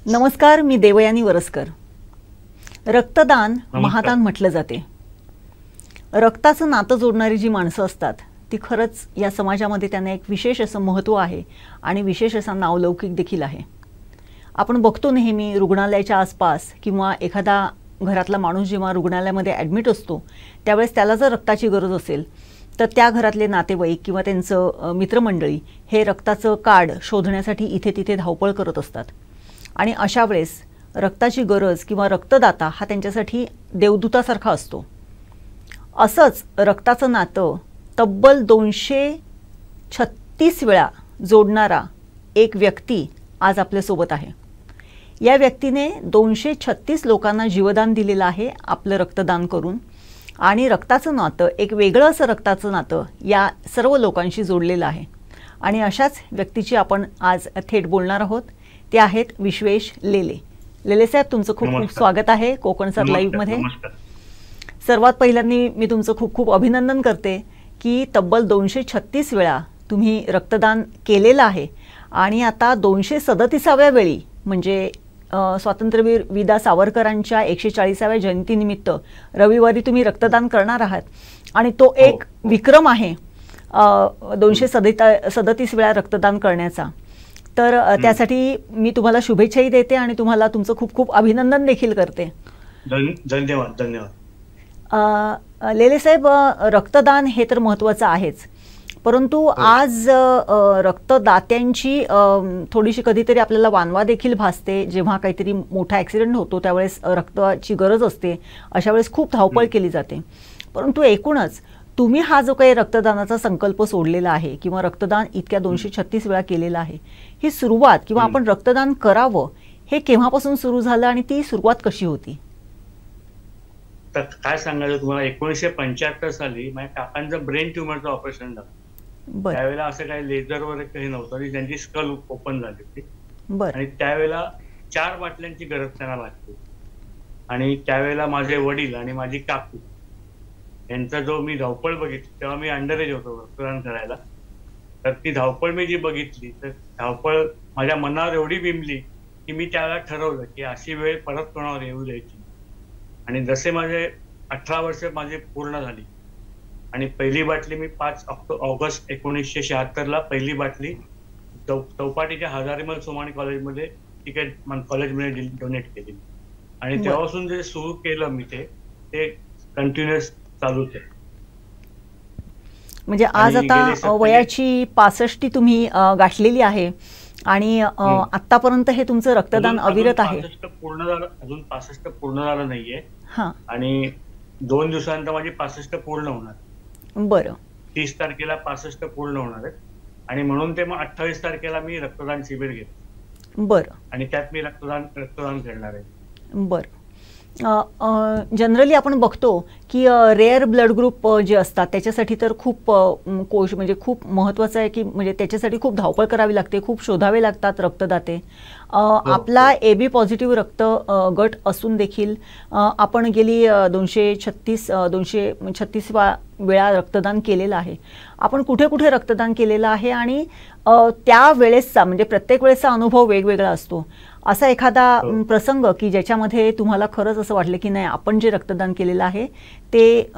नमस्कार, मी देवयानी वरसकर. रक्तदान नमस्कार. महादान म्हटलं जाते. रक्ताचं नातं जोडणारी जी माणसं असतात ती खरंच या समाजामध्ये त्यांना एक विशेष असं महत्त्व आहे आणि विशेष असा नावलौकिक देखील आहे. आपण बघतो नेहमी रुग्णालयाच्या आसपास किंवा एखादा घरातला माणूस जेव्हा रुग्णालयामध्ये ॲडमिट असतो त्यावेळेस त्याला जर रक्ताची गरज असेल तर त्या घरातले नातेवाईक किंवा त्यांचं मित्रमंडळी हे रक्ताचं कार्ड शोधण्यासाठी इथे तिथे धावपळ करत असतात. आणि अशा वेळेस रक्ताची गरज किंवा रक्तदाता हा त्यांच्यासाठी देवदूतासारखा असतो. असंच रक्ताचं नातं तब्बल 236 वेळा जोडणारा एक व्यक्ती आज आपल्यासोबत आहे. या व्यक्तीने 236 लोकांना जीवदान दिलेलं आहे आपलं रक्तदान करून. आणि रक्ताचं नातं एक वेगळं असं रक्ताचं नातं या सर्व लोकांशी जोडलेलं आहे. आणि अशाच व्यक्तीची आपण आज थेट बोलणार आहोत. ते आहेत विश्वेश लेले. लेले साहेब, तुमचं खूप खूप स्वागत आहे कोकणसार लाईव्हमध्ये. सर्वात पहिल्यांदा मी तुमचं खूप खूप अभिनंदन करते की तब्बल 236 वेळा तुम्ही रक्तदान केलेलं आहे आणि आता 237व्या वेळी म्हणजे स्वातंत्र्यवीर विदा सावरकरांच्या 140व्या जयंतीनिमित्त रविवारी तुम्ही रक्तदान करणार आहात आणि तो एक विक्रम आहे 237 वेळा रक्तदान करण्याचा. तर त्यासाठी मी तुम्हाला शुभेच्छाही देते आणि तुम्हाला तुमचं खूप खूप अभिनंदन देखील करते. धन्यवाद धन्यवाद. लेले साहेब, रक्तदान हे तर महत्त्वाचं आहेच, परंतु आज रक्तदात्यांची थोडीशी कधीतरी आपल्याला वानवा देखील भासते. जेव्हा काहीतरी मोठा ॲक्सिडेंट होतो त्यावेळेस रक्ताची गरज असते, अशा वेळेस खूप धावपळ केली जाते. परंतु एकूणच तुम्ही हा जो काही रक्तदानाचा संकल्प सोडलेला आहे किंवा रक्तदान इतक्या 236 वेळा केलेला आहे, ही सुरुवात किंवा आपण रक्तदान करावं हे केव्हापासून सुरू झालं आणि ती सुरुवात कशी होती? तर काय सांगायचं तुम्हाला, 1975 साली माझ्या काकांचं ब्रेन ट्युमरचं ऑपरेशन झालं. त्यावेळेला असं काही लेझर वगैरे काही नव्हतं आणि त्यांची स्कल ओपन झाली होती. आणि त्यावेळेला 4 बाटल्यांची गरज त्यांना लागली. आणि त्यावेळेला माझे वडील आणि माझी काकू यांचा जो मी धावपळ बघितली, तेव्हा मी अंडर एज होतो रक्तदान करायला. तर ती धावपळ मी जी बघितली तर धावपळ माझ्या मनावर एवढी बिंबली की मी त्यावेळेला ठरवलं की अशी वेळ परत कोणावर येऊ द्यायची. आणि जसे माझे 18 वर्ष माझी पूर्ण झाली आणि पहिली बाटली मी 5 ऑगस्ट 1976 पहिली बाटली चौपाटीच्या हजारीमल सोमाणी कॉलेजमध्ये तिकीट कॉलेजमध्ये डोनेट केली. आणि तेव्हापासून जे सुरू केलं मी ते कंटिन्युअस चालूच आहे. म्हणजे आज आता वयाची 65 तुम्ही गाठलेली आहे आणि आतापर्यंत हे तुमचं रक्तदान अविरत आहे. पूर्ण झालं, अजून 65 पूर्ण झालं नाहीये. आणि 2 दिवसानंतर माझी 65 पूर्ण होणार. बरं. 30 तारखेला 65 पूर्ण होणार आहे आणि म्हणून ते मग 28 तारखेला मी रक्तदान शिबिर घेतो. बरं. आणि त्यात मी रक्तदान करणार आहे. बरं. जनरली आपण बघतो की रेअर ब्लड ग्रुप जे असतात त्याच्यासाठी तर खूप कोश म्हणजे खूप महत्त्वाचं आहे की म्हणजे त्याच्यासाठी खूप धावपळ करावी लागते, खूप शोधावे लागतात रक्तदाते. आपला AB पॉझिटिव्ह रक्त गट असून देखील आपण गेली 236 वेळा रक्तदान केलेलं आहे. आपण कुठे कुठे रक्तदान केलेलं आहे आणि त्या वेळेसचा म्हणजे प्रत्येक वेळेसचा अनुभव वेगवेगळा असतो. असा एखादा प्रसंग की ज्याच्यामध्ये तुम्हाला खरंच असं वाटलं की नाही, आपण जे रक्तदान केलेलं आहे ते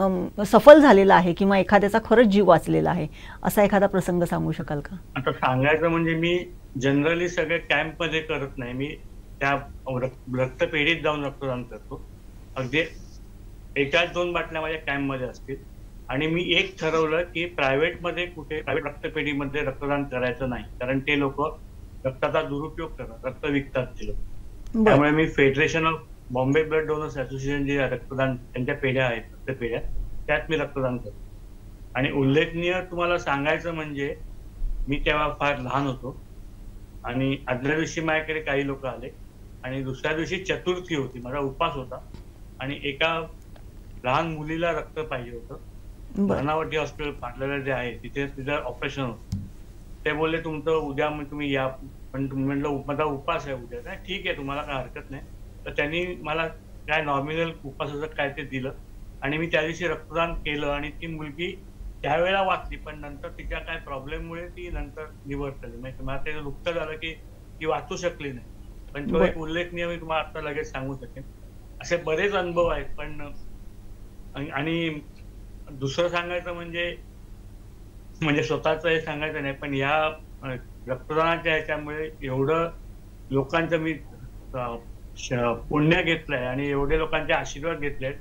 सफल झालेलं आहे किंवा एखाद्याचा खरंच जीव वाचलेला आहे, असा एखादा प्रसंग सांगू शकाल का? आता सांगायचं म्हणजे मी जनरली सगळे कॅम्प मध्ये करत नाही. मी त्या रक्तपेढीत जाऊन रक्तदान करतो. अगदी 1-2 बाटल्या माझ्या कॅम्प मध्ये असतील. आणि मी एक ठरवलं की प्रायव्हेट रक्तपेढीमध्ये रक्तदान करायचं नाही, कारण ते लोक रक्ताचा दुरुपयोग करतात, रक्त विकतात ते लोक. त्यामुळे मी federation of Bombay blood donors association जे रक्तदान त्यांच्या पेढ्या आहेत, रक्तपेढ्या, त्यात मी रक्तदान करतो. आणि उल्लेखनीय तुम्हाला सांगायचं म्हणजे मी तेव्हा फार लहान होतो आणि आदल्या दिवशी माझ्याकडे काही लोक आले आणि दुसऱ्या दिवशी चतुर्थी होती, माझा उपास होता आणि एका लहान मुलीला रक्त पाहिजे होतं. धनावटी हॉस्पिटल पाटलेलं जे आहे तिथे ऑपरेशन होतं. ते बोलले तुमचं उद्या तुम्ही या, पण म्हटलं माझा उपास आहे उद्या. ठीक आहे, तुम्हाला काय हरकत नाही. तर त्यांनी मला काय नॉमिनल उपासाचं काय ते दिलं आणि मी त्या दिवशी रक्तदान केलं आणि ती मुलगी त्यावेळेला वाचली, पण नंतर तिच्या काय प्रॉब्लेममुळे ती नंतर निवड झाली. म्हणजे मला ते दुःख झालं की ती वाचू शकली नाही. पण तो एक उल्लेखनीय मी तुम्हाला आता लगेच सांगू शकेन. असे बरेच अनुभव आहेत. पण आणि दुसरं सांगायचं म्हणजे स्वतःच हे सांगायचं नाही, पण या रक्तदानाच्या ह्याच्यामुळे एवढं लोकांचं मी पुण्य घेतलंय आणि एवढे लोकांचे आशीर्वाद घेतलेत.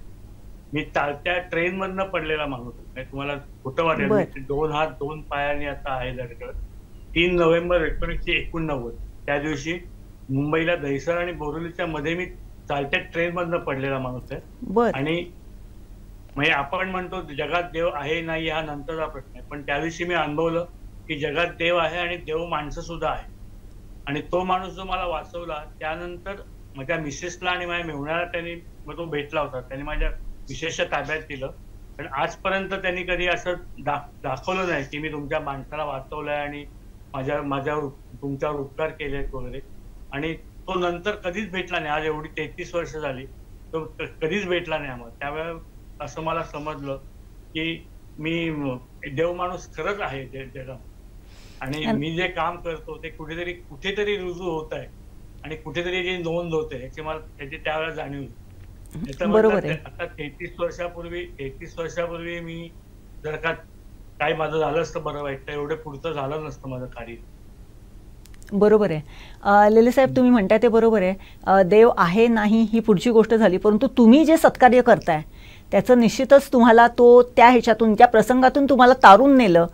मी चालत्या ट्रेन मधनं पडलेला माणूस आहे. तुम्हाला खोटं वाटेल, मी 2 हात 2 पायाने आता आहे धडकत. 3 नोव्हेंबर 1989 त्या दिवशी मुंबईला दहिसर आणि बोरिवलीच्या मध्ये मी चालत्या ट्रेन मधनं पडलेला माणूस आहे. आणि म्हणजे आपण म्हणतो जगात देव आहे नाही हा नंतरचा प्रश्न आहे, पण त्या दिवशी मी अनुभवलं की जगात देव आहे आणि देव माणसं सुद्धा आहे. आणि तो माणूस जो मला वाचवला, त्यानंतर माझ्या मिसेसला आणि माझ्या मेहुण्याला त्यांनी मग तो भेटला होता. त्यांनी माझ्या मिसेसच्या ताब्यात दिलं. पण आजपर्यंत त्यांनी कधी असं दाखवलं नाही की मी तुमच्या माणसाला वाचवलंय आणि माझ्यावर तुमच्यावर उपकार केलेत वगैरे. आणि तो नंतर कधीच भेटला नाही. आज एवढी 33 वर्ष झाली, तो कधीच भेटला नाही आम्हाला. त्यावेळेला असं मला समजलं की मी देव माणूस खरंच आहे जगात. आणि मी जे काम करतो ते कुठेतरी रुजू होत आहे आणि कुठेतरी जी नोंद होते याची मला त्याची त्यावेळेला जाणीव होती. आता 33 वर्षापूर्वी मी जर का काय माझं झालं असतं बरं वाईट, तर एवढं पुढचं झालं नसतं माझं कार्य. बरोबर आहे. लेले साहेब, तुम्ही म्हणताय ते बरोबर आहे. देव आहे नाही ही पुढची गोष्ट झाली, परंतु तुम्ही जे सत्कार्य करताय त्याचं निश्चितच तुम्हाला तो त्या ह्याच्यातून त्या प्रसंगातून तुम्हाला तारून नेलं.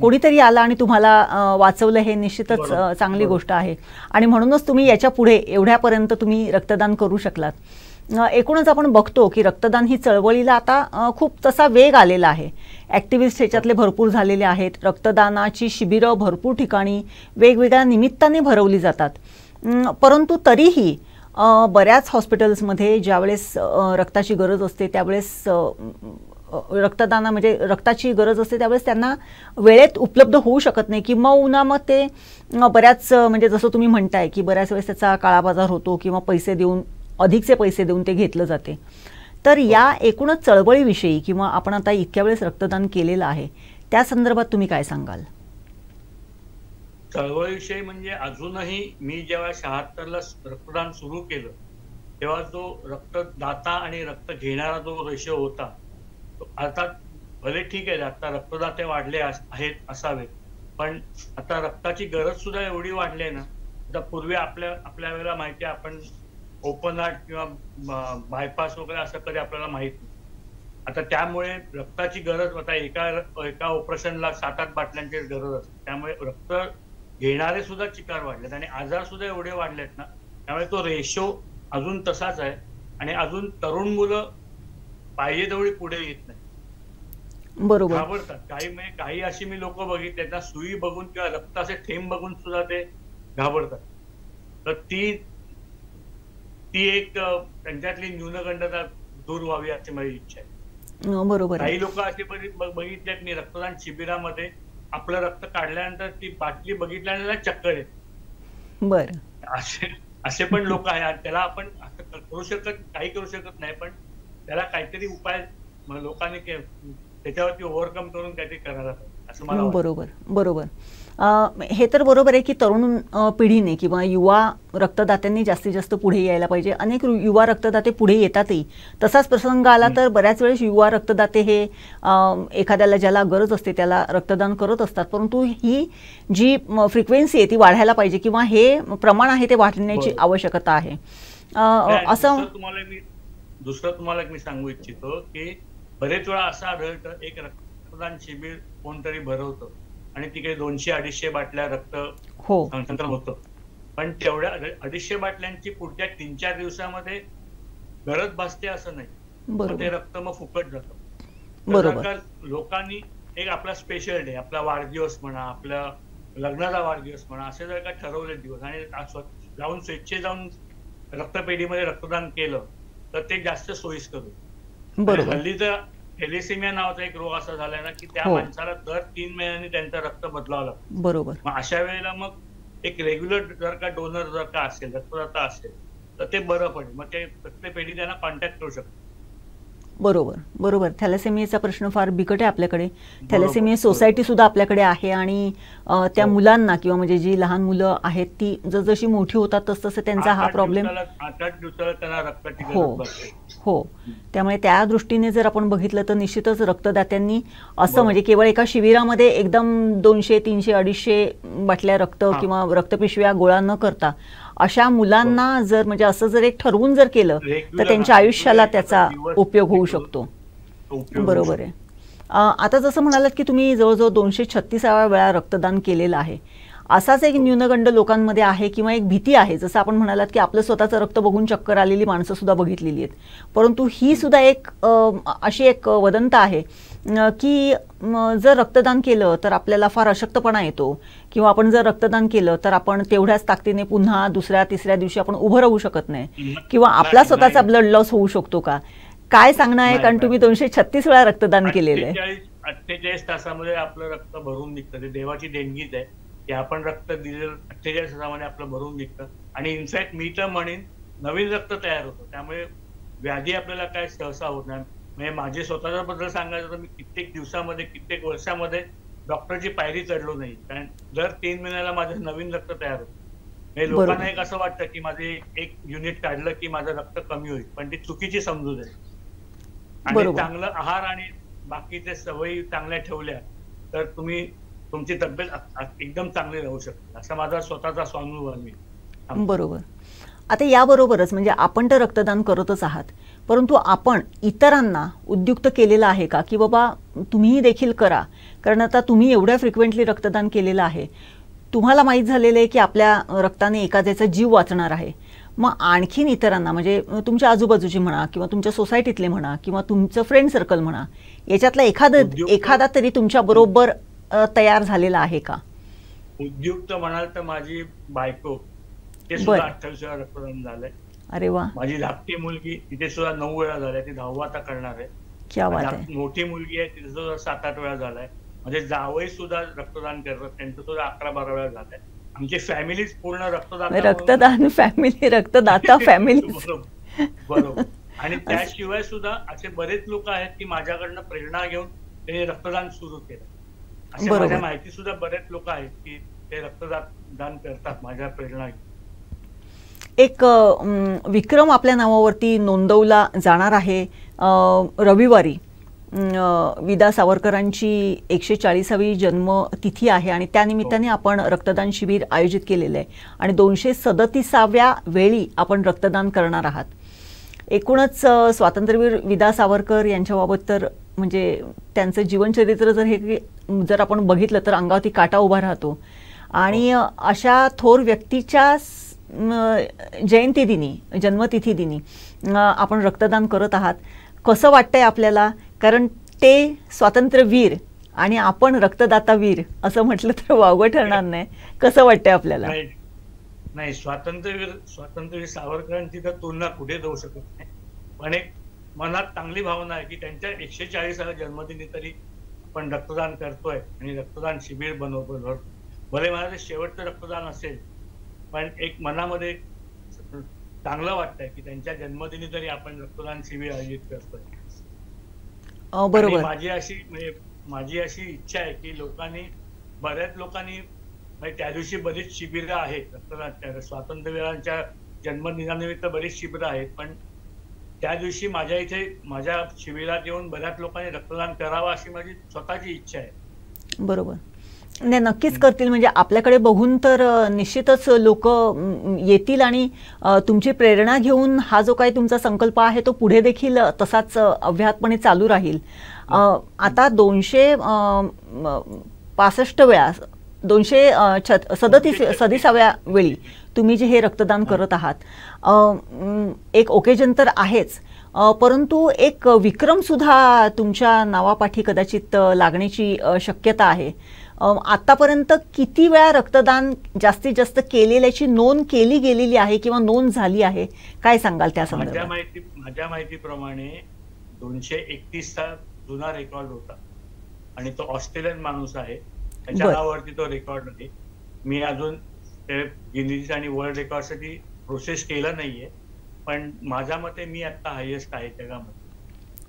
कोणीतरी आला आणि तुम्हाला वाचवलं, हे निश्चितच चांगली गोष्ट आहे. आणि म्हणूनच तुम्ही याच्या पुढे एवढ्यापर्यंत तुम्ही रक्तदान करू शकलात. एकूणच आपण बघतो की रक्तदान ही चळवळीला आता खूप तसा वेग आलेला आहे. ॲक्टिव्हिस्ट ह्याच्यातले भरपूर झालेले आहेत. रक्तदानाची शिबिरं भरपूर ठिकाणी वेगवेगळ्या निमित्ताने भरवली जातात. परंतु तरीही बऱ्याच हॉस्पिटल्समध्ये ज्यावेळेस रक्ताची गरज असते त्यावेळेस म्हणजे रक्ताची गरज असते त्यावेळेस त्यांना वेळेत उपलब्ध होऊ शकत नाही, किंवा मग ते बऱ्याच म्हणजे जसं तुम्ही म्हणताय की बऱ्याच वेळेस त्याचा काळाबाजार होतो किंवा अधिकचे पैसे देऊन ते घेतलं जाते. तर या एकूणच चळवळीविषयी किंवा आपण आता इतक्या वेळेस रक्तदान केलेलं आहे त्या संदर्भात तुम्ही काय सांगाल? चळवळीविषयी म्हणजे अजूनही मी जेव्हा 76ला रक्तदान सुरू केलं तेव्हा जो रक्तदाता आणि रक्त घेणारा जो रेशो होता, अर्थात भले ठीक आहे आता रक्तदाते वाढले आहेत असावेत, पण आता रक्ताची गरज सुद्धा एवढी वाढली आहे ना. आता पूर्वी आपल्या वेळेला माहिती आहे, आपण ओपन हार्ट किंवा बायपास वगैरे असं कधी आपल्याला माहित नाही. आता त्यामुळे रक्ताची गरज आता एका ऑपरेशनला 7-8 बाटल्यांची गरज असते. त्यामुळे रक्त घेणारे सुद्धा चिकार वाढलेत आणि आजार सुद्धा एवढे वाढलेत ना, त्यामुळे तो रेशो अजून तसाच आहे. आणि अजून तरुण मुलं पाहिजे तेवढी पुढे येत नाही, बरोबर, घाबरतात. काही अशी मी लोक बघितले त्यांना सुई बघून किंवा रक्ताचे थेंब बघून सुद्धा ते घाबरतात. तर ती एक त्यांच्यातली न्यूनगंडता दूर व्हावी अशी माझी इच्छा आहे. बरोबर. काही लोक असे बघितलेत मी रक्तदान शिबिरामध्ये आपलं रक्त काढल्यानंतर ती बाटली बघितल्यानंतर चक्कर येते. बरं, असे पण लोक आहेत. त्याला आपण काही करू शकत नाही, पण त्याला काहीतरी उपाय लोकांनी त्याच्यावरती ओव्हरकम करून काहीतरी करायला पाहिजे असं मला वाटतं. बरोबर. हे तर बरोबर आहे की तरुण पिढीने किंवा युवा रक्तदात्यांनी जास्तीत जास्त पुढे यायला पाहिजे. अनेक युवा रक्तदाते पुढे येतातही. तसाच प्रसंग आला तर बऱ्याच वेळेस युवा रक्तदाते हे एखाद्याला ज्याला गरज असते त्याला रक्तदान करत असतात, परंतु ही जी फ्रिक्वेन्सी आहे ती वाढायला पाहिजे किंवा हे प्रमाण आहे ते वाढण्याची आवश्यकता आहे. असं तुम्हाला मी सांगू इच्छितो की बरेच वेळा असं आढळतं, एक रक्तदान शिबिर कोणतरी भरवतं आणि तिकडे 200-250 बाटल्या रक्त संकलन होतं, पण तेवढ्या 250 बाटल्यांची पुढच्या 3-4 दिवसामध्ये गरज भासते असं नाही. ते रक्त मग फुकट जातं. लोकांनी एक आपला स्पेशल डे, आपला वाढदिवस म्हणा, आपल्या लग्नाचा वाढदिवस म्हणा, असे जर का ठरवले दिवस आणि जाऊन स्वेच्छे जाऊन रक्तपेढीमध्ये रक्तदान केलं तर ते जास्त सोयीस्कर होतं. हल्ली तर थॅलेसेमिया नावाचा एक रोग असा झालाय ना की त्या माणसाला दर 3 महिन्यांनी त्यांचा रक्त बदलावा लागतो. बरोबर. मग अशा वेळेला मग एक रेग्युलर जर का डोनर जर का असेल, रक्तदाता असेल तर ते बरं पडेल. मग ते रक्तपेढी त्यांना कॉन्टॅक्ट करू शकतो. बरोबर बरोबर. थॅलेसेमियाचा प्रश्न फार बिकट आहे आपल्याकडे. थॅलेसेमिया बरोबर सोसायटी बरोबर. सुद्धा आपल्याकडे आहे आणि त्या हो. मुलांना किंवा म्हणजे जी लहान मुलं आहेत ती जसजशी मोठी होतात तसतसं त्यांचा हा प्रॉब्लेम. 8-8 दिवसाला त्यांना रक्ताची हो गरज भासते. हो. त्यामुळे त्या दृष्टीने जर आपण बघितलं तर निश्चितच रक्तदात्यांनी असं म्हणजे बरोबर. केवळ एका शिबिरामध्ये एकदम 200 300 250 बाटल्या रक्त हा. किंवा रक्तपिशव्या गोळा न करता अशा बरोबर. मुलांना जर म्हणजे असं जर एक ठरवून जर केलं तर रेग्युलर त्यांच्या रेग्युलर आयुष्याला एखादा त्याचा दिवस उपयोग हे होऊ करून शकतो. उपयोग होऊ बरोबर आहे. शकतो. आता जसं म्हणालात की तुम्ही जवळजवळ 236व्या वेळा रक्तदान केलेलं आहे. असाच एक हो. न्यूनगंड लोकांमध्ये आहे किंवा एक भीती आहे, जसं आपण म्हणालात की आपलं स्वतःचं रक्त बघून चक्कर आलेली माणसं सुद्धा बघितलेली आहेत. परंतु ही हं. सुद्धा एक अशी एक वदंत आहे की जर रक्तदान केलं तर आपल्याला फार अशक्तपणा येतो किंवा आपण जर रक्तदान केलं तर आपण तेवढ्याच ताकदीने पुन्हा दुसऱ्या तिसऱ्या दिवशी आपण उभं राहू शकत नाही किंवा आपला नाही स्वतःचा नाही ब्लड लॉस होऊ शकतो का? काय सांगणं आहे? नाही कारण तुम्ही नाही 236 वेळा रक्तदान केलेलं आहे. 48 तासामध्ये आपलं रक्त भरून निघतं. ते देवाची देणगीच आहे की आपण रक्त दिलेलं 48 तासामध्ये आपलं भरून निघतं. आणि इनफॅक्ट मी तर म्हणेन नवीन रक्त तयार होतं. त्यामुळे व्याधी आपल्याला काय सहसा होत नाही. म्हणजे माझे स्वतःच्या बद्दल सांगायचं तर मी कित्येक दिवसामध्ये कित्येक वर्षामध्ये डॉक्टरची पायरी चढलो नाही. कारण दर 3 महिन्याला माझं नवीन रक्त तयार होतं. म्हणजे बरोबर लोकांना एक असं वाटतं की माझे एक युनिट काढलं की माझं रक्त कमी होईल, पण ती चुकीची समजूत आहे. आणि बरोबर चांगलं आहार आणि बाकीच्या सवयी चांगल्या ठेवल्या तर तुमची तब्येत एकदम चांगली राहू शकते. असा माझा स्वतःचा स्वानुभव मी सांगतो. बरोबर. आता याबरोबरच म्हणजे आपण तर रक्तदान करतच आहात, परंतु आपण इतरांना उद्युक्त केलेलं आहे का की बाबा तुम्हीही देखील करा? कारण आता तुम्ही एवढ्या फ्रिक्वेंटली रक्तदान केलेलं आहे, तुम्हाला माहीत झालेलं आहे की आपल्या रक्ताने एखाद्याचा जीव वाचणार आहे. मग आणखीन इतरांना म्हणजे तुमच्या आजूबाजूची म्हणा किंवा तुमच्या सोसायटीतले म्हणा किंवा तुमचं फ्रेंड सर्कल म्हणा, याच्यातला उद्युक्त एखादा तरी तुमच्या बरोबर तयार झालेला आहे का? उद्युक्त म्हणाल तर माझी बायको, ते सुद्धा बरं. 28 वेळा रक्तदान झालंय. अरे वा, माझी धाकटी मुलगी तिथे सुद्धा 9 वेळा झालाय. ती 10वा आता करणार आहे. क्या बात आहे. माझी मोठी मुलगी आहे तिथे सुद्धा 7-8 वेळा झालाय. म्हणजे जावई सुद्धा रक्तदान करतात, त्यांचं सुद्धा 11-12 वेळा झालंय. आमची फॅमिलीच पूर्ण रक्तदाता म्हणून रक्तदान फॅमिली, रक्तदाता फॅमिली. बरोबर बरोबर. आणि त्याशिवाय सुद्धा असे बरेच लोक आहेत की माझ्याकडनं प्रेरणा घेऊन त्यांनी रक्तदान सुरू केलं. असे बरोबर. माझ्या माहिती सुद्धा बरेच लोक आहेत की ते रक्तदान करतात माझ्या प्रेरणा घेऊन. एक विक्रम आपल्या नावावरती नोंदवला जाणार आहे रविवारी. विदा सावरकरांची 140वी जन्मतिथी आहे आणि त्यानिमित्ताने आपण रक्तदान शिबिर आयोजित केलेलं आहे आणि 237व्या वेळी आपण रक्तदान करणार आहात. एकूणच स्वातंत्र्यवीर विदा सावरकर यांच्याबाबत तर म्हणजे त्यांचं जीवनचरित्र जर आपण बघितलं तर अंगावरती काटा उभा राहतो. आणि अशा थोर व्यक्तीच्या जयंतीदिनी, जन्मतिथी दिनी आपण रक्तदान करत आहात. कसं वाटतंय आपल्याला? कारण ते स्वातंत्र्यवीर आणि आपण रक्तदाता वीर असं म्हटलं तर वावगं ठरणार नाही. कसं वाटतंय आपल्याला? नाही, स्वातंत्र्यवीर सावरकरांची तर तुलना कुठे जाऊ शकत नाही. पण एक मनात चांगली भावना आहे की त्यांच्या 140व्या जन्मदिनी तरी आपण रक्तदान करतोय आणि रक्तदान शिबिर बनवतो. भले मला ते शेवटचं रक्तदान असेल, पण एक मनामध्ये चांगलं वाटतंय की त्यांच्या जन्मदिनी तरी आपण रक्तदान शिबिर आयोजित करतोय. बरोबर. माझी अशी इच्छा आहे की बऱ्याच लोकांनी म्हणजे त्या दिवशी बरीच शिबिरं आहेत रक्तदान, स्वातंत्र्यवीरांच्या जन्मदिनानिमित्त बरीच शिबिरं आहेत, पण त्या दिवशी माझ्या शिबिरात येऊन बऱ्याच लोकांनी रक्तदान करावं अशी माझी स्वतःची इच्छा आहे. बरोबर. नाही, नक्कीच करतील. म्हणजे आपल्याकडे बघून तर निश्चितच लोक येतील आणि तुमची प्रेरणा घेऊन हा जो काही तुमचा संकल्प आहे तो पुढे देखील तसाच अव्याहतपणे चालू राहील. आता 265 वेळा 237व्या वेळी तुम्ही जे हे रक्तदान करत आहात, एक ओकेजन तर आहेच, परंतु एक विक्रम सुद्धा तुमच्या नावापाठी कदाचित लागण्याची शक्यता आहे. आतापर्यंत किती वेळा रक्तदान जास्तीत जास्त केलेल्याची नोंद केली गेलेली आहे किंवा नोंद झाली आहे? काय सांगाल त्या संदर्भात? माझ्या माहितीप्रमाणे 231चा जुना रेकॉर्ड होता आणि तो ऑस्ट्रेलियन माणूस आहे, त्याच्या नावावरती तो रेकॉर्ड आहे. मी अजून ते गिनीज आणि वर्ल्ड रेकॉर्डसाठी प्रोसेस केलं नाहीये, पण माझ्या मते मी आता हायेस्ट आहे जगामध्ये.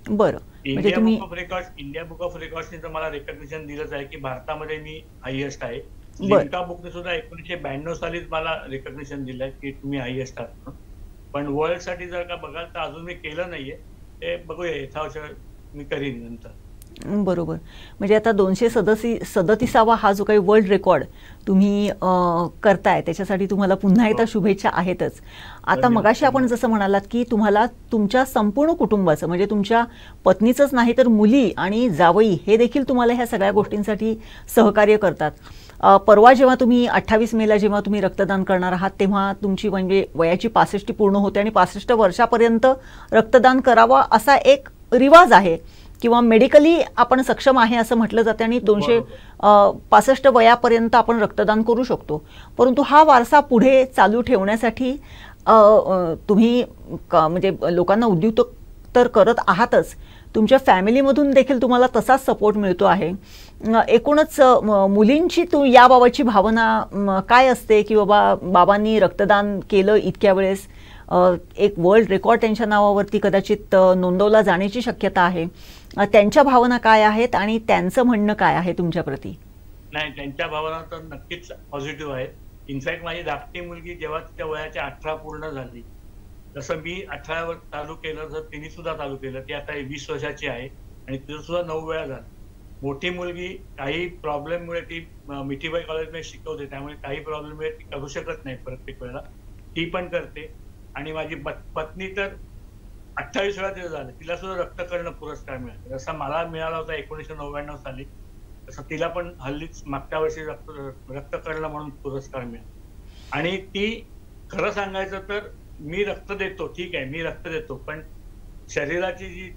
बरं, म्हणजे तुम्ही इंडिया बुक ऑफ रेकॉर्ड्सने तर मला रेकॉग्निशन दिलंच आहे की भारतामध्ये मी हायएस्ट आहे. बरं. लिम्का बुकने सुद्धा 1992 सालीच मला रेकॉग्निशन दिलंय की तुम्ही हायएस्ट आहात म्हणून. पण वर्ल्ड साठी जर का बघाल तर अजून मी केलं नाहीये. ते बघूया यथावश मी करीन नंतर. बरोबर. म्हणजे आता 237वा हा जो काही वर्ल्ड रेकॉर्ड तुम्ही करताय त्याच्यासाठी तुम्हाला पुन्हा एकदा शुभेच्छा आहेतच. आता मगाशी आपण जसं म्हणालात की तुम्हाला तुमच्या संपूर्ण कुटुंबाचं म्हणजे तुमच्या पत्नीचंच नाही तर मुली आणि जावई हे देखील तुम्हाला ह्या सगळ्या गोष्टींसाठी सहकार्य करतात. परवा जेव्हा तुम्ही 28 मेला जेव्हा तुम्ही रक्तदान करणार आहात तेव्हा तुमची म्हणजे वयाची 65 पूर्ण होते आणि 65 वर्षापर्यंत रक्तदान करावा असा एक रिवाज आहे किंवा मेडिकली आपण सक्षम आहे असं म्हटलं जातं आणि 265 वयापर्यंत आपण रक्तदान करू शकतो. परंतु हा वारसा पुढे चालू ठेवण्यासाठी तुम्ही म्हणजे लोकांना उद्युक्त तर करत आहातच, तुमच्या फॅमिलीमधून देखील तुम्हाला तसाच सपोर्ट मिळतो आहे. एकूणच मुलींची याबाबतची भावना काय असते की बाबा बाबांनी रक्तदान केलं इतक्या वेळेस, एक वर्ल्ड रेकॉर्ड त्यांच्या नावावरती कदाचित नोंदवला जाण्याची शक्यता आहे. त्यांच्या भावना काय आहेत आणि त्यांचं म्हणणं काय आहे तुमच्याप्रती? नाही, त्यांच्या भावना तर नक्कीच पॉझिटिव्ह आहेत. इनफॅक्ट माझी धाकटी मुलगी जेव्हा तिच्या वयाच्या 18 पूर्ण झाली, जसं मी 18 वर चालू केलं तर तिने सुद्धा चालू केलं. ती आता 20 वर्षाची आहे आणि तिचं सुद्धा 9 वेळा झालं. मोठी मुलगी काही प्रॉब्लेममुळे ती मिठीबाई कॉलेजमध्ये शिकवते, त्यामुळे काही प्रॉब्लेममुळे ती करू शकत नाही प्रत्येक वेळेला, ती पण करते. आणि माझी पत्नी तर 28 वेळा तिला झालं, तिला सुद्धा रक्तकर्ण पुरस्कार मिळाला. जसा मला मिळाला होता 1999 साली, तसं तिला पण हल्लीच मागच्या वर्षी रक्तकर्ण म्हणून पुरस्कार मिळाला. आणि ती खरं सांगायचं तर मी रक्त देतो, ठीक आहे मी रक्त देतो, पण शरीराची जी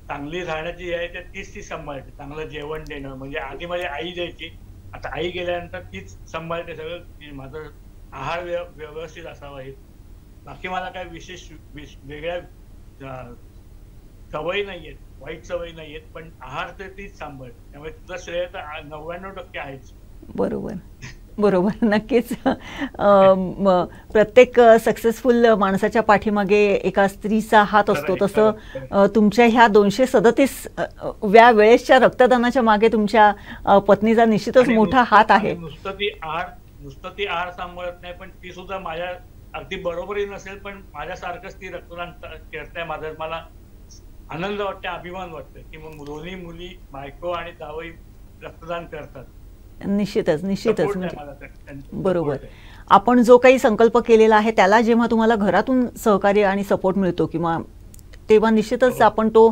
चांगली राहण्याची आहे तीच ती सांभाळते. चांगलं जेवण देणं, म्हणजे आधी माझी आई द्यायची, आता आई गेल्यानंतर तीच सांभाळते सगळं. माझं आहार व्यवस्थित असावा हे. बाकी मला काही विशेष वेगळ्या सवयी नाहीयेत, वाईट सवयी नाहीयेत, पण आहार तर तीच सांभाळते, त्यामुळे तुझं श्रेय तर 99% आहेच. बरोबर बरोबर, नक्कीच. प्रत्येक सक्सेसफुल माणसाच्या पाठीमागे एका स्त्रीचा हात असतो, तसं तुमच्या ह्या 237व्या वेळेसच्या रक्तदानाच्या मागे तुमच्या पत्नीचा निश्चितच मोठा हात आहे. नुसतं ती आहार सांभाळत नाही, पण ती सुद्धा माझ्या अगदी बरोबरी नसेल पण माझ्यासारखंच ती रक्तदान करते. मला आनंद वाटते, अभिमान वाटतं की मग दोन्ही मुली, बायको आणि जावई रक्तदान करतात. निश्चितच बरोबर. आपण जो काही संकल्प केलेला आहे त्याला जेव्हा तुम्हाला घरातून सहकार्य आणि सपोर्ट मिळतो किंवा तेव्हा निश्चितच आपण तो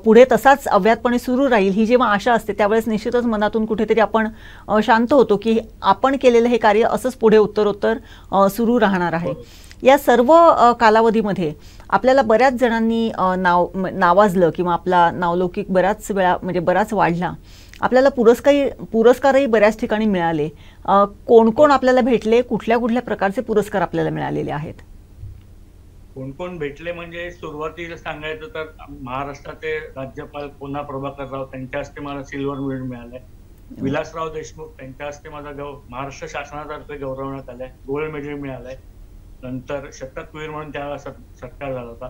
पुढे तसाच अव्याहतपणे सुरू राहील ही जेव्हा आशा असते त्यावेळेस निश्चितच मनातून कुठेतरी आपण शांत होतो की आपण केलेलं हे कार्य असंच पुढे उत्तरोत्तर सुरू राहणार आहे. या सर्व कालावधीमध्ये आपल्याला बऱ्याच जणांनी नावाजलं किंवा आपला नावलौकिक बऱ्याच वेळा म्हणजे बराच वाढला. आपल्याला पुरस्कारही बऱ्याच ठिकाणी मिळाले. कोण कोण आपल्याला भेटले, कुठल्या कुठल्या प्रकारचे पुरस्कार आपल्याला मिळालेले आहेत? कोण कोण भेटले म्हणजे सुरुवातीला सांगायचं तर महाराष्ट्राचे राज्यपाल पुन्हा प्रभाकर राव त्यांच्या हस्ते मला सिल्वर मेडल मिळालंय. विलासराव देशमुख त्यांच्या हस्ते माझा महाराष्ट्र शासनातर्फे गौरवण्यात आलाय. गोल्ड मेडल मिळालंय. नंतर शतकवीर म्हणून त्याला सत्कार झाला होता.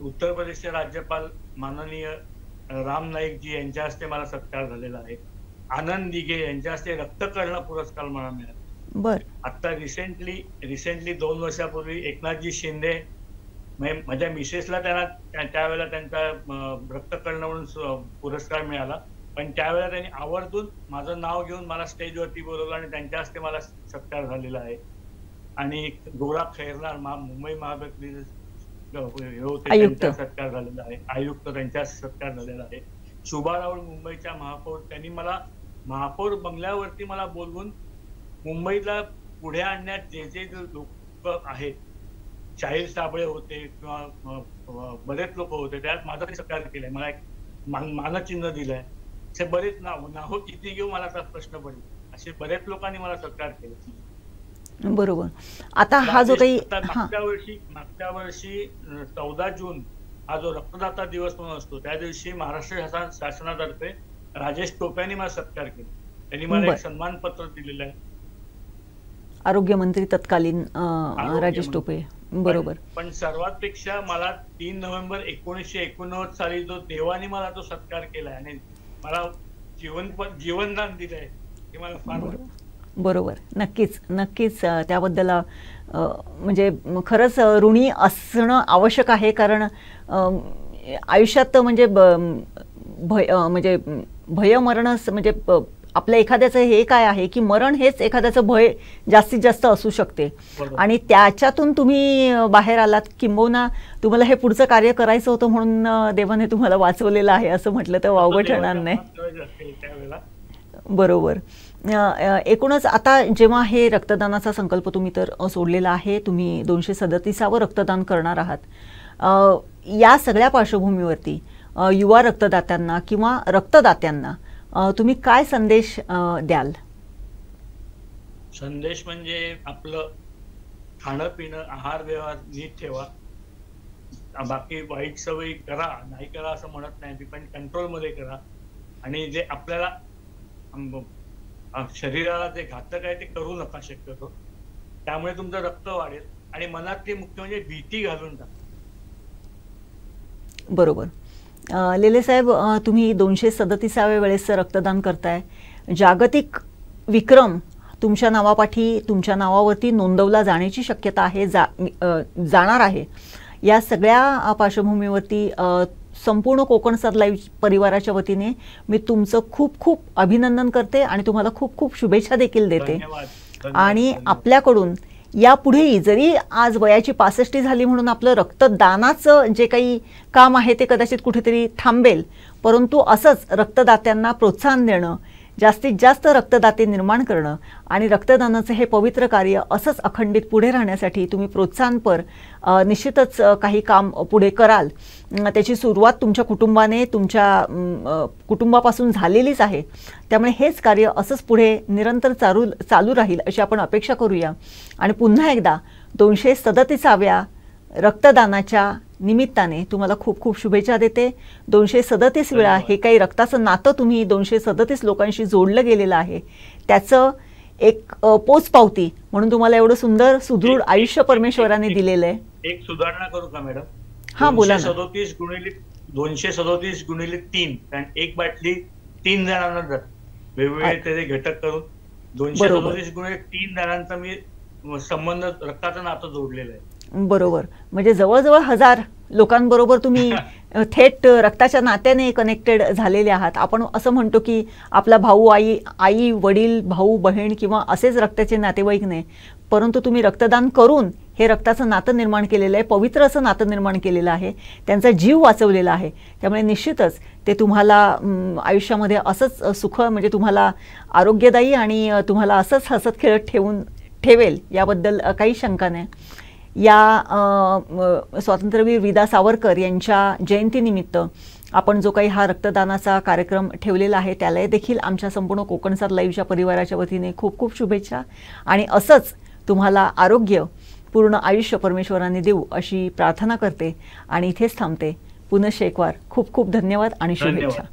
उत्तर प्रदेशचे राज्यपाल माननीय राम नाईक जी यांच्या हस्ते मला सत्कार झालेला आहे. आनंद दिघे यांच्या हस्ते रक्तकर्ण पुरस्कार मला मिळाला. आता रिसेंटली 2 वर्षापूर्वी एकनाथजी शिंदे माझ्या मिसेसला त्यावेळेला त्यांचा रक्तकर्ण म्हणून पुरस्कार मिळाला, पण त्यावेळेला त्यांनी आवर्जून माझं नाव घेऊन मला स्टेजवरती बोलवलं आणि त्यांच्या हस्ते मला सत्कार झालेला आहे. आणि गोरा खैरनार मुंबई महापालिकेचे त्यांचा सत्कार झालेला आहे. आयुक्त त्यांच्या सत्कार झालेला आहे. शुभा राऊळ मुंबईच्या महापौर, त्यांनी मला महापौर बंगल्यावरती मला बोलवून मुंबईला पुढे आणण्यात जे लोक आहेत, शाहीर साबळे होते किंवा बरेच लोक होते, त्यात माझा सत्कार केलाय. मला एक मानचिन्ह दिलंय. असे बरेच नाव किती घेऊ मला असा प्रश्न पडेल. असे बरेच लोकांनी मला सत्कार केला. बरोबर. आता हा जो काही मागच्या वर्षी 14 जून हा जो रक्तदाता दिवस म्हणून असतो त्या दिवशी महाराष्ट्र शासनातर्फे राजेश टोपे यांनी मला सत्कार केला. त्यांनी मला एक सन्मान पत्र दिलेलं आहे. आरोग्यमंत्री तत्कालीन राजेश टोपे. बरोबर. पण सर्वात पेक्षा मला 3 नोव्हेंबर 1989 साली जो देवाने मला तो सत्कार केलाय आणि मला जीवनदान दिलंय हे मला फार वाटतं. बरोबर. नक्कीच नक्कीच त्याबद्दल म्हणजे खरंच ऋणी असणं आवश्यक आहे, कारण आयुष्यात म्हणजे म्हणजे भय मरण म्हणजे आपल्या एखाद्याचं हे काय आहे की मरण हेच एखाद्याचं भय जास्तीत जास्त असू शकते आणि त्याच्यातून तुम्ही बाहेर आलात, किंबहुना तुम्हाला हे पुढचं कार्य करायचं होतं म्हणून देवाने तुम्हाला वाचवलेलं आहे असं म्हटलं तर वावगं ठरणार नाही. बरोबर. एकूणच आता जेव्हा हे रक्तदानाचा संकल्प तुम्ही तर सोडलेला आहे, तुम्ही 237वं रक्तदान करणार आहात, या सगळ्या पार्श्वभूमीवरती युवा रक्तदात्यांना किंवा रक्तदात्यांना तुम्ही काय संदेश द्याल? संदेश म्हणजे आपलं खाणं पिणं आहार व्यवहार नीट ठेवा. बाकी वाईट सवयी करा नाही करा असं म्हणत नाही, पण कंट्रोल मध्ये करा. आणि जे आपल्याला शरीराला जे घातक आहे ते करू नका शक्यतो. त्यामुळे तुमचं रक्त वाढेल आणि मनातली मुख्य म्हणजे भीती घालून टाका. बरोबर. लेले साहेब, तुम्ही 237व्या वेळेस रक्तदान करताय. जागतिक विक्रम तुमच्या नावापाठी तुमच्या नावावरती नोंदवला जाण्याची शक्यता आहे, जाणार आहे. या सगळ्या पार्श्वभूमीवरती संपूर्ण कोकणसार लाईव्ह परिवाराच्या वतीने मी तुमचं खूप खूप अभिनंदन करते आणि तुम्हाला खूप खूप शुभेच्छा देखील देते. आणि आपल्याकडून यापुढेही जरी आज वयाची 65 झाली म्हणून आपलं रक्तदानाचं जे काही काम आहे ते कदाचित कुठेतरी थांबेल, परंतु असंच रक्तदात्यांना प्रोत्साहन देणं, जास्तीत जास्त रक्तदाते निर्माण करणं आणि रक्तदानाचं हे पवित्र कार्य असंच अखंडित पुढे राहण्यासाठी तुम्ही प्रोत्साहनपर निश्चितच काही काम पुढे कराल. त्याची सुरुवात तुमच्या कुटुंबाने तुमच्या कुटुंबापासून झालेलीच आहे. त्यामुळे हेच कार्य असंच पुढे निरंतर चालू राहील अशी आपण अपेक्षा करूया. आणि पुन्हा एकदा 237व्या रक्तदानाच्या निमित्ताने तुम्हाला खूप खूप शुभेच्छा देते. 237 वेळा हे काही रक्ताचं नातं तुम्ही 237 लोकांशी जोडलं गेलेलं आहे, त्याचं एक पोचपावती म्हणून तुम्हाला एवढं सुंदर सुदृढ आयुष्य परमेश्वराने दिलेलं आहे. एक सुधारणा करू का मॅडम? हा, बोला ना. 237 गुणिले 3, कारण एक बाटली 3 जणांना जात, वेगवेगळे त्याचे घटक करून 237 गुणिले 3 जणांचा मी संबंध रक्ताचं नातं जोडलेलं आहे. बरोबर. म्हणजे जवळजवळ 1000 लोकांबरोबर तुम्ही थेट रक्ताच्या नात्याने कनेक्टेड झालेले आहात. आपण असं म्हणतो की आपला भाऊ, आई वडील, भाऊ बहीण किंवा असेच रक्ताचे नातेवाईक नाही, परंतु तुम्ही रक्तदान करून हे रक्ताचं नातं निर्माण केलेलं आहे, पवित्र असं नातं निर्माण केलेलं आहे, त्यांचा जीव वाचवलेला आहे. त्यामुळे निश्चितच ते तुम्हाला आयुष्यामध्ये असंच सुख म्हणजे तुम्हाला आरोग्यदायी आणि तुम्हाला असंच हसत खेळत ठेवेल याबद्दल काही शंका नाही. या स्वातंत्र्यवीर विदा सावरकर यांच्या जयंतीनिमित्त आपण जो काही हा रक्तदानाचा कार्यक्रम ठेवलेला आहे त्याला देखील आमच्या संपूर्ण कोकणसार लाईव्हच्या परिवाराच्या वतीने खूप खूप शुभेच्छा. आणि असंच तुम्हाला आरोग्य पूर्ण आयुष्य परमेश्वराने देऊ अशी प्रार्थना करते आणि इथेच थांबते. पुनश्च एक वार खूप खूप धन्यवाद आणि शुभेच्छा.